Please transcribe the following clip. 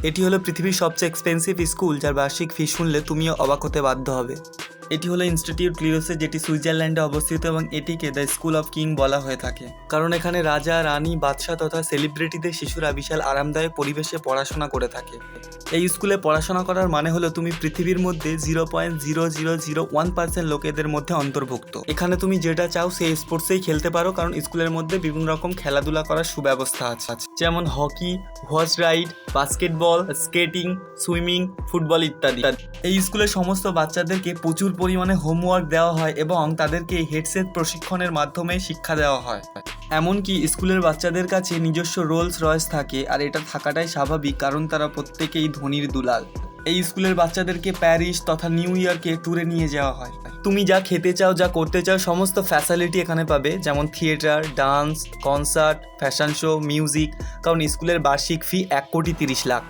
এটি হলো পৃথিবীর সবচেয়ে এক্সপেন্সিভ স্কুল, যার বার্ষিক ফি শুনলে তুমিও অবাক হতে বাধ্য হবে। এটি হলো ইনস্টিটিউট লিওসে, যেটি সুইজারল্যান্ডে অবস্থিত এবং এটিকে দ্য স্কুল অফ কিং বলা হয়ে থাকে, কারণ এখানে রাজা, রানী, বাদশাহ তথা সেলিব্রিটিদের শিশুরা বিশাল আরামদায়ক পরিবেশে পড়াশোনা করে থাকে। এই স্কুলে পড়াশোনা করার মানে হলো তুমি পৃথিবীর মধ্যে 0.0001% লোকেদের মধ্যে অন্তর্ভুক্ত। এখানে তুমি যেটা চাও সেই স্পোর্টসেই খেলতে পারো, কারণ স্কুলের মধ্যে বিভিন্ন রকম খেলাধুলা করার সুব্যবস্থা আছে, যেমন hockey, horse ride, basketball, skating, swimming, football ইত্যাদি। এই স্কুলে সমস্ত বাচ্চাদেরকে প্রচুর পরিমাণে হোমওয়ার্ক দেওয়া হয় এবং তাদেরকে হেডসেট প্রশিক্ষণের মাধ্যমে শিক্ষা দেওয়া হয়। এমনকি স্কুলের বাচ্চাদের কাছে নিজস্ব রোলস রয়েস থাকে, আর এটা থাকাটাই স্বাভাবিক, কারণ তারা প্রত্যেকেই ধনীর দুলাল। এই স্কুলের বাচ্চাদেরকে প্যারিস তথা নিউ ইয়র্কে ট্যুরে নিয়ে যাওয়া হয়। তুমি যা খেতে চাও, যা করতে চাও, সমস্ত ফ্যাসিলিটি এখানে পাবে, যেমন theatre, dance, concert, fashion show, music, কারণ স্কুলের বার্ষিক ফি 1,30,00,000।